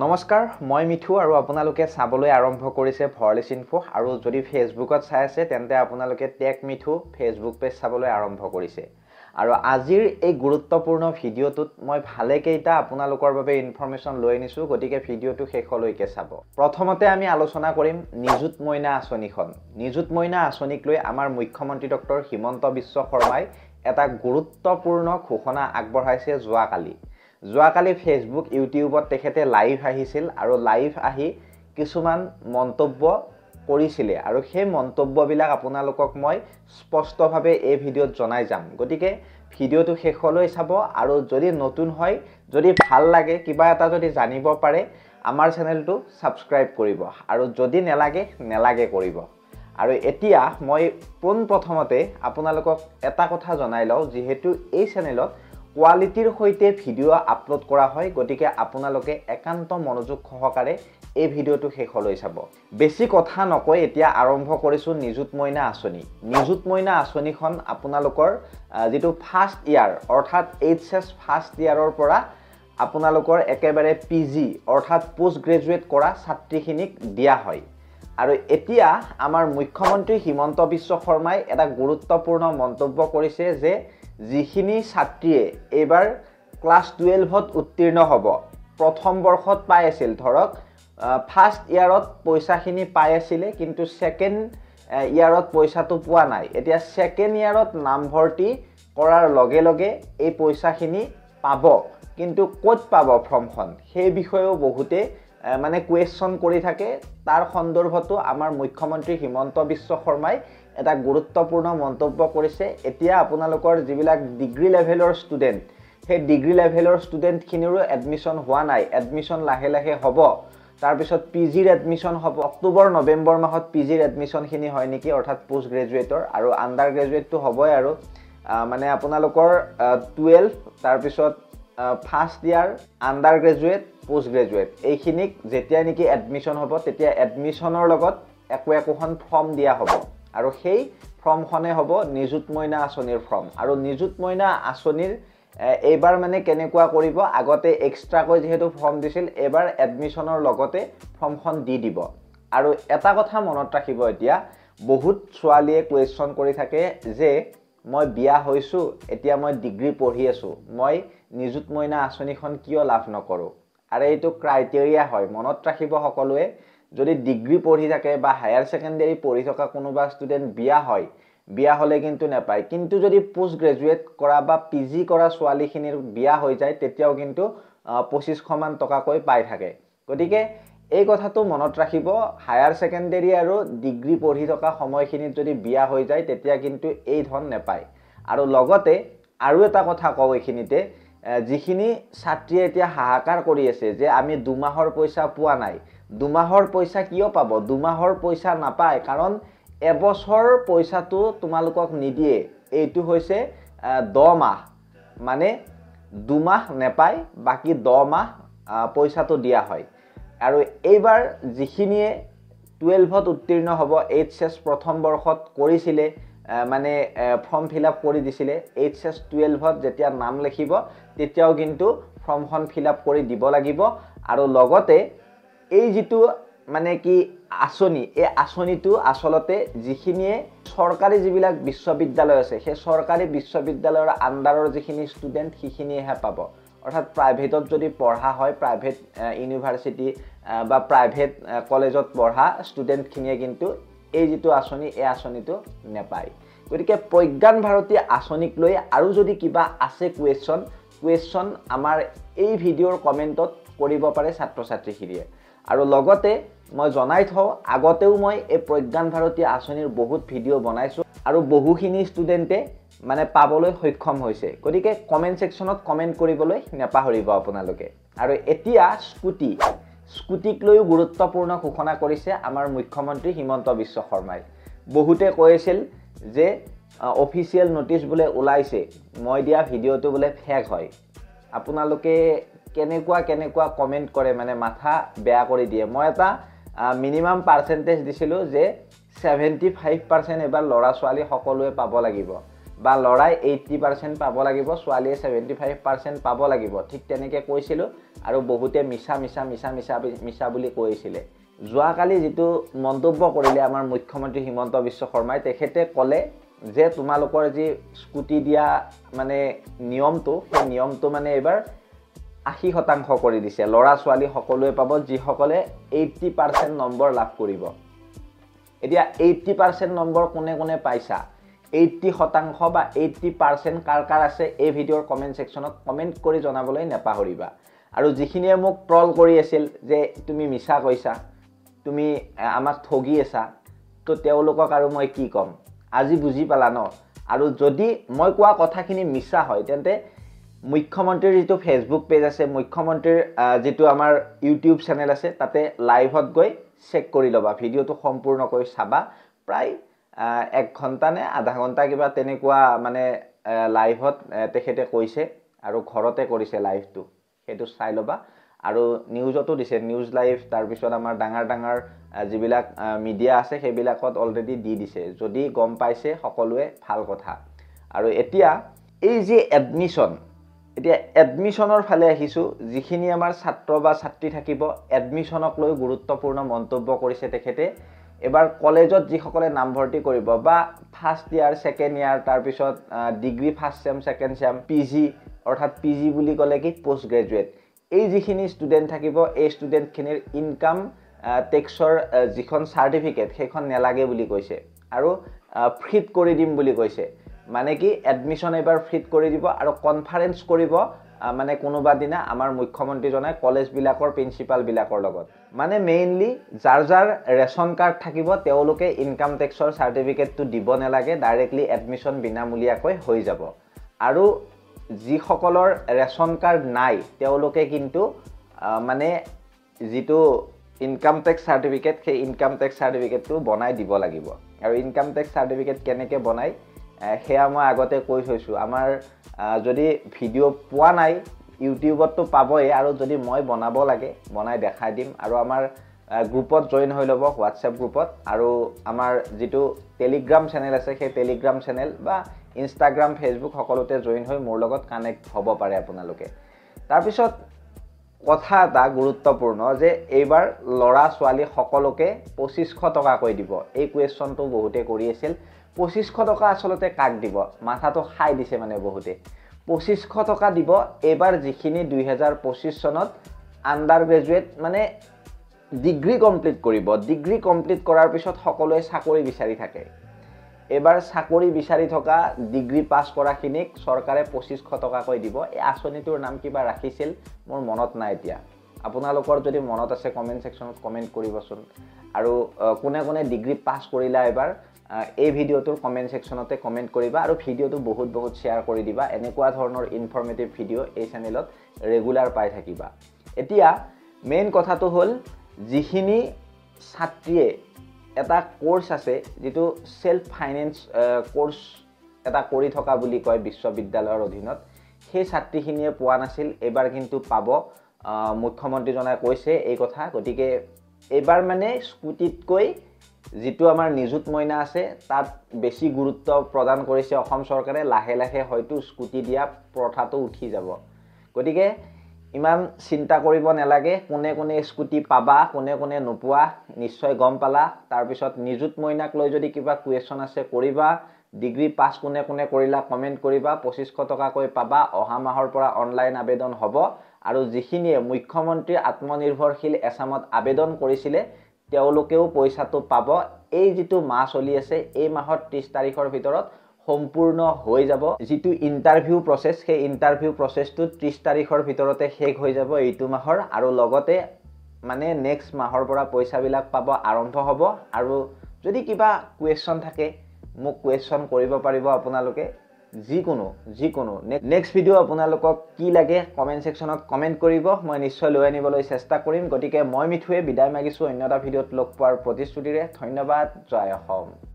নমস্কাৰ মই মিঠু আৰু আপোনালোকে চাবলৈ আৰম্ভ কৰিছে ভৰলিছ ইনফো আৰু যদি ফেচবুকত চাই আছে তেন্তে আপোনালোকে টেক মিঠু ফেচবুক পেজ চাবলৈ আৰম্ভ কৰিছে আৰু আজিৰ এই গুৰুত্বপূৰ্ণ ভিডিঅ'টোত মই ভালে কেইটা আপোনালোকৰ বাবে ইনফৰমেশ্যন লৈ আনিছো গতিকে ভিডিঅ'টো শেষলৈকে চাব প্ৰথমতে আমি আলোচনা কৰিম নিযুত মইনা আঁচনিখন নিযুত মইনা আঁচনিক লৈ আমাৰ মুখ্যমন্ত্ৰী ডক্টৰ হিমন্ত বিশ্ব শৰ্মাই এটা গুৰুত্বপূৰ্ণ ঘোষণা আগবঢ়াইছে যোৱাকালি ফেচবুক ইউটিউবত তেখেতে লাইভ আহিছিল আৰু লাইভ আহি কিছুমান মন্তব্য কৰিছিলে আৰু সেই মন্তব্যবিলাক আপোনালোকক মই স্পষ্টভাৱে এই ভিডিঅ'ত জনাই যাম গতিকে ভিডিঅ'টো শেষলৈ চাব আৰু যদি নতুন হয় যদি ভাল লাগে কিবা এটা যদি জানিব পাৰে আমাৰ চেনেলটো সাবস্ক্ৰাইব কৰিব আৰু যদি নেলাগে কৰিব আৰু এতিয়া মই প্ৰথমতে আপোনালোকক এটা কথা জনাই লওঁ যেহেতু এই চেনেলত কোৱালিটিৰ হৈতে ভিডিঅ' আপলোড কৰা হয় গতিকে আপোনালোকে একান্ত মনোযোগ সহকাৰে এই ভিডিঅ'টো শেষলৈ চাব বেছি কথা নকৈ এতিয়া আৰম্ভ কৰিছো নিযুত মইনা আঁচনিখন আপোনালোকৰ যেটো ফাৰ্ষ্ট ইয়াৰ অৰ্থাৎ এইচএছ ফাৰ্ষ্ট ইয়াৰৰ পৰা আপোনালোকৰ একেবাৰে পিজি অৰ্থাৎ পোষ্ট গ্ৰেজুৱেট কৰা ছাত্ৰীখিনিক দিয়া হয় আৰু এতিয়া আমাৰ মুখ্যমন্ত্ৰী হিমন্ত বিশ্ব শৰ্মাই এটা গুৰুত্বপূৰ্ণ মন্তব্য কৰিছে যে যিখিনি ছাত্ৰীয়ে এবাৰ ক্লাছ 12ত উত্তীৰ্ণ হ'ব প্ৰথম বৰ্ষত পাই আছিল ধৰক ফাৰ্ষ্ট ইয়াৰত পইচাখিনি পাই আছিল কিন্তু সেকেন্ড ইয়াৰত পইচাটো পোৱা নাই এতিয়া সেকেন্ড ইয়াৰত নামভৰ্তি কৰাৰ লগে লগে এই পইচাখিনি পাব কিন্তু ক'ত পাব ফৰ্মখন সেই বিষয়েও বহুতে মানে কোৱেশ্চন কৰি থাকে তাৰ সন্দৰ্ভতো আমাৰ মুখ্যমন্ত্ৰী হিমন্ত বিশ্ব শৰ্মাই এটা গুৰুত্বপূৰ্ণ মন্তব্য কৰিছে এতিয়া আপোনালোকৰ যিবিলাক ডিগ্ৰী লেভেলৰ ষ্টুডেন্ট সেই ডিগ্ৰী লেভেলৰ ষ্টুডেন্ট খিনিৰো এডমিশন হোৱা নাই এডমিশন লাহে হ'ব তাৰ পিছত পিজিৰ এডমিশন হ'ব অক্টোবৰ নৱেম্বৰ মাহত পিজিৰ এডমিশন খিনি হয় নেকি অৰ্থাৎ পোষ্ট গ্ৰেজুৱেটৰ আৰু আন্ডাৰ গ্ৰেজুৱেটটো হ'বই আৰু মানে আপোনালোকৰ 12 তাৰ পিছত first year undergraduate postgraduate এইখিনিক যেতিয়া নেকি এডমিশন হ'ব তেতিয়া এডমিশনৰ লগত একোখন ফৰ্ম দিয়া হ'ব আৰু সেই ফৰ্মখনে হ'ব নিযুত মইনা আঁচনিৰ ফৰ্ম আৰু নিযুত মইনা আঁচনিৰ এইবাৰ মানে কেনেকুৱা কৰিব আগতে এক্সট্ৰাকৈ যেহেতু ফৰ্ম দিছিল এবাৰ এডমিশনৰ লগতে ফৰ্মখন দি দিব আৰু এটা কথা মনত ৰাখিব এতিয়া বহুত ছোৱালীয়ে কোৱেশ্চন কৰি থাকে যে মই বিয়া হৈছো এতিয়া মই ডিগ্ৰী পঢ়ি আছো মই নিযুত মইনা আঁচনিখন কিয় লাভ নকৰো আৰু এইটো ক্ৰাইটেৰিয়া হয় মনত ৰাখিব সকলোৱে যদি ডিগ্ৰী পঢ়ি থাকে বা হায়াৰ সেকেন্ডাৰী পঢ়ি থকা কোনোবা ষ্টুডেন্ট বিয়া হলে কিন্তু নাপায় কিন্তু যদি পোষ্ট গ্ৰেজুৱেট কৰা বা পিজি কৰা ছোৱালীখিনিৰ বিয়া হৈ যায় তেতিয়াও কিন্তু 2500 মান টকাকৈ পাই থাকে গতিকে এই কথাটো মনত ৰাখিব হায়াৰ সেকেন্ডাৰী আৰু ডিগ্ৰী পঢ়ি থকা সময়খিনিত যদি বিয়া হৈ যায় তেতিয়া কিন্তু এই ধন নাপায় আৰু লগতে আৰু এটা কথা কওঁ এইখিনিতে যিখিনি ছাত্ৰীয়ে এতিয়া হাহাকাৰ কৰি আছে যে আমি 2 মাহৰ পইচা পোৱা নাই 2 মাহৰ পইচা কিয় পাব 2 মাহৰ পইচা নাপায় কাৰণ এবছৰ পইচাটো তোমালোকক নিদিয়ে এইটো হৈছে 10 মাহ মানে 2 মাহ নেপায় বাকি 10 মাহ পইচাটো দিয়া হয় আৰু এইবাৰ যিখিনিয়ে 12ত উত্তীৰ্ণ হ'ব এইচএছ প্ৰথম বৰ্ষত কৰিছিলে মানে ফৰ্ম ফিলআপ কৰি দিছিলে এইচএছ 12ত যেতিয়া নাম লিখিব তেতিয়াও কিন্তু ফৰ্মখন ফিলআপ কৰি দিব লাগিব আৰু লগতে এই যেটো মানে কি আঁচনি এই আঁচনিটো আসলতে যিখিনিয়ে সৰকাৰি যিবিলাক বিশ্ববিদ্যালয় আছে সেই সৰকাৰি বিশ্ববিদ্যালয়ৰ আন্ডাৰৰ যিখিনি ষ্টুডেন্ট সিখিনিহে পাব অৰ্থাৎ প্ৰাইভেটত যদি পঢ়া হয় প্ৰাইভেট ইউনিভাৰ্সিটি বা প্ৰাইভেট কলেজত পঢ়া ষ্টুডেন্ট খিনিয়ে কিন্তু এই যেটো আঁচনি এই আঁচনিটো নেপায় গতিকে প্ৰজ্ঞান ভাৰতী আঁচনিক লৈ আৰু যদি কিবা আছে কুৱেশ্চন আমাৰ এই ভিডিঅ'ৰ কমেন্টত কৰিব পাৰে ছাত্ৰ ছাত্ৰীখিনিয়ে আৰু লগতে মই জনাই থওঁ আগতেও মই এই প্ৰজ্ঞান ভাৰতী আঁচনিৰ বহুত ভিডিঅ' বনাইছো আৰু বহুখিনি ষ্টুডেন্টে মানে পাবলৈ সক্ষম হৈছে গতিকে কমেন্ট সেকশনত কমেন্ট কৰিবলৈ নেপাহৰিব আপোনালোকে আৰু এতিয়া স্কুটিক লৈ গুৰুত্বপূৰ্ণ ঘোষণা কৰিছে আমাৰ মুখ্যমন্ত্ৰী হিমন্ত বিশ্ব শৰ্মাই বহুতে কৈছিল যে অফিচিয়েল নোটিছ বুলে ওলাইছে মই দিয়া ভিডিঅ'টো বুলে ফেক হয় আপোনালোকে কেনেকুৱা কমেন্ট কৰে মানে মাথা বেয়া কৰি দিয়ে মই এটা মিনিমাম পাৰ্চেন্টেজ দিছিলো যে 75% এবাৰ লৰা ছোৱালী সকলোৱে পাব লাগিব বা লৰাই 80% পাব লাগিব ছোৱালীয়ে 75% পাব লাগিব ঠিক তেনেকৈ কৈছিল আৰু বহুতে মিছা বুলি কৈছিলে যোৱাকালি যেটো মন্তব্য কৰিলে আমাৰ মুখ্যমন্ত্ৰী হিমন্ত বিশ্ব শৰ্মাই তেখেতে ক'লে যে তোমালোকৰ যি স্কুটি দিয়া মানে নিয়মটো সেই নিয়মটো মানে এবাৰ 80% কৰি দিছে লৰা ছোৱালী সকলোৱে পাব যিসকলে 80% নম্বৰ লাভ কৰিব এতিয়া 80% নম্বৰ কোনে পাইছা 80% বা 80% কাৰ আছে এই ভিডিঅ'ৰ কমেন্ট সেকশনত কমেন্ট কৰি জনাবলৈ নেপাহৰিবা আৰু যিখিনিয়ে মোক ট্ৰল কৰি আছিল যে তুমি মিছা কৈছা তুমি আমাক ঠগি আছা তো তেওঁলোকক আৰু মই কি কম আজি বুজি পালা ন আৰু যদি মই কোৱা কথাখিনি মিছা হয় তেন্তে মুখ্যমন্ত্ৰীৰ যেটো ফেসবুক পেজ আছে মুখ্যমন্ত্ৰীৰ যেটো আমাৰ ইউটিউব চেনেল আছে তাতে লাইভত গৈ চেক কৰি লবা ভিডিওটো সম্পূৰ্ণকৈ চাবা প্ৰায় 1 ঘণ্টা নে আধা ঘণ্টা কিবা তেনেকুৱা মানে লাইভত তেখেতে কৈছে আৰু ঘৰতে কৰিছে লাইভটো হেতু চাই লবা আৰু নিউজতো দিছে নিউজ লাইভ তাৰ পিছত আমাৰ ডাঙৰ যিবিলাক মিডিয়া আছে সেইবিলাকত অলৰেডি দি দিছে যদি গম পাইছে সকলোৱে ভাল কথা আৰু এতিয়া এই যে এডমিশন এতিয়া এডমিশনৰ ফালে আহিছো যিখিনি আমাৰ ছাত্ৰ বা ছাত্ৰী থাকিব এডমিশনক লৈ গুৰুত্বপূৰ্ণ মন্তব্য কৰিছে তেখেতে এবাৰ কলেজত যিসকলে নাম ভৰ্তি কৰিব বা ফাৰ্স্ট ইয়াৰ সেকেন্ড ইয়াৰ তাৰ পিছত degree first same second same PG অৰ্থাৎ পিজি বুলি ক'লে কি পোষ্ট গ্ৰেজুৱেট এই যিখিনি ষ্টুডেন্ট থাকিব এই ষ্টুডেন্ট খিনিৰ ইনকাম টেক্সৰ যিখন সাৰ্টিফিকেট সেইখন নেলাগে বুলি কৈছে আৰু ফ্ৰীত কৰি দিম বুলি কৈছে মানে কি এডমিশন এবাৰ ফ্ৰীত কৰি দিব আৰু কনফাৰেন্স কৰিব মানে কোনোবা দিনা আমাৰ মুখ্যমন্ত্ৰী জনাই কলেজ বিলাকৰ প্ৰিন্সিপাল বিলাকৰ লগত মানে মেইনলি যাৰ ৰেশন কাৰ্ড থাকিব তেওঁলোকে ইনকাম টেক্সৰ সাৰ্টিফিকেটটো দিব নেলাগে ডাইৰেক্টলি এডমিশন বিনামূলীয়াকৈ হৈ যাব আৰু যিসকলৰ ৰেশন কাৰ্ড নাই তেওঁলোকে কিন্তু মানে যেটো ইনকাম টেক্স সাৰ্টিফিকেট সেই ইনকাম টেক্স সাৰ্টিফিকেটটো বনাই দিব লাগিব আৰু ইনকাম টেক্স সাৰ্টিফিকেট কেনেকৈ বনাই হেয়া মই আগতে কৈ থৈছো আমাৰ যদি ভিডিও পোৱা নাই ইউটিউবত তো পাবই আৰু যদি মই বনাব লাগে বনাই দেখাই দিম আৰু আমাৰ গ্ৰুপত জয়েন হৈ লব হোৱাটসঅ্যাপ গ্ৰুপত আৰু আমাৰ যেটো টেলিগ্ৰাম চেনেল আছে সেই টেলিগ্ৰাম চেনেল বা ইনষ্টাগ্ৰাম ফেসবুক সকলোতে জয়েন হৈ মোৰ লগত কানেক্ট হ'ব পাৰে আপোনালোকে তাৰ পিছত কথা এটা গুৰুত্বপূৰ্ণ যে এইবাৰ লৰা ছোৱালী সকলোকে 2500 টকা কৈ দিব এই কোৱেশ্চনটো বহুতে কৰি আছিল 2500 টকা আসলতে কাক দিব মাথাটো খাই দিছে মানে বহুতে 2500 টকা দিব এবাৰ যিখিনি 2025 চনত আন্ডাৰ গ্ৰেজুৱেট মানে ডিগ্ৰী কমপ্লিট কৰিব ডিগ্ৰী কমপ্লিট কৰাৰ পিছত সকলোৱে চাকৰি বিচাৰি থাকে এবাৰ চাকৰি বিচাৰি থকা ডিগ্ৰী পাস কৰাখিনিক চৰকাৰে 2500 টকা কৈ দিব এই আঁচনিটোৰ নাম কিবা ৰাখিছিল মোৰ মনত নাই এতিয়া আপোনালোকৰ যদি মনত আছে কমেন্ট সেকশনত কমেন্ট কৰিবচোন আৰু কোনে ডিগ্ৰী পাস কৰিলা এবাৰ এই ভিডিওটোৰ কমেন্ট সেকশনতে কমেন্ট কৰিবা আৰু ভিডিওটো বহুত শেয়াৰ কৰি দিবা এনেকুৱা ধৰণৰ ইনফৰমেটিভ ভিডিও এই চেনেলত ৰেগুলাৰ পাই থাকিবা এতিয়া মেইন কথাটো হ'ল যিখিনি ছাত্ৰীয়ে এটা কোৰ্স আছে যেটো সেলফ ফাইনান্স কোৰ্স এটা কৰি থকা বুলি কয় বিশ্ববিদ্যালয়ৰ অধীনত সেই ছাত্ৰীখিনিয়ে পোৱা নাছিল এবাৰ কিন্তু পাব মুখ্যমন্ত্ৰী জনাই কৈছে এই কথা গতিকে এবাৰ মানে স্কুটিতকৈ যেটো আমাৰ নিযুত মইনা আছে তাত বেছি গুৰুত্ব প্ৰদান কৰিছে অসম চৰকাৰে লাহে হয়তো স্কুটি দিয়া প্ৰথাটো উঠি যাব গতিকে ইমান চিন্তা কৰিব নালাগে কোনে স্কুটি পাবা কোনে নোপোৱা নিশ্চয় গম পালা তাৰ পিছত নিযুত মইনাক লৈ যদি কিবা কুৱেশ্চন আছে কৰিবা ডিগ্ৰী পাস কোনে কৰিলা কমেন্ট কৰিবা 2500 টকা কৈ পাবা অহা মাহৰ পৰা অনলাইন আবেদন হ'ব আৰু যিখিনিয়ে মুখ্যমন্ত্ৰী আত্মনিৰ্ভৰশীল এছামত আবেদন কৰিছিলে তেওঁলোকেও পইচাটো পাব এই যেটো মাহ চলি আছে এই মাহৰ 30 তাৰিখৰ ভিতৰত সম্পূৰ্ণ হৈ যাব যেটো ইন্টাৰভিউ প্ৰসেস সেই ইন্টাৰভিউ প্ৰসেসটো 30 তাৰিখৰ ভিতৰতে শেষ হৈ যাব এইটো মাহৰ আৰু লগতে মানে নেক্সট মাহৰ পৰা পইচাবিলাক পাব আৰম্ভ হ'ব আৰু যদি কিবা কুৱেশ্চন থাকে মোক কুৱেশ্চন কৰিব পাৰিব আপোনালোকে যিকোনো নেক্সট ভিডিও আপোনালোকক কি লাগে কমেন্ট সেকশনত কমেন্ট কৰিব মই নিশ্চয় লৈ আনিবলৈ চেষ্টা কৰিম গতিকে মই মিঠুৱে বিদায় মাগিছো অন্য এটা ভিডিওত লগ পোৱাৰ প্ৰতিশ্ৰুতিৰে ধন্যবাদ জয় অসম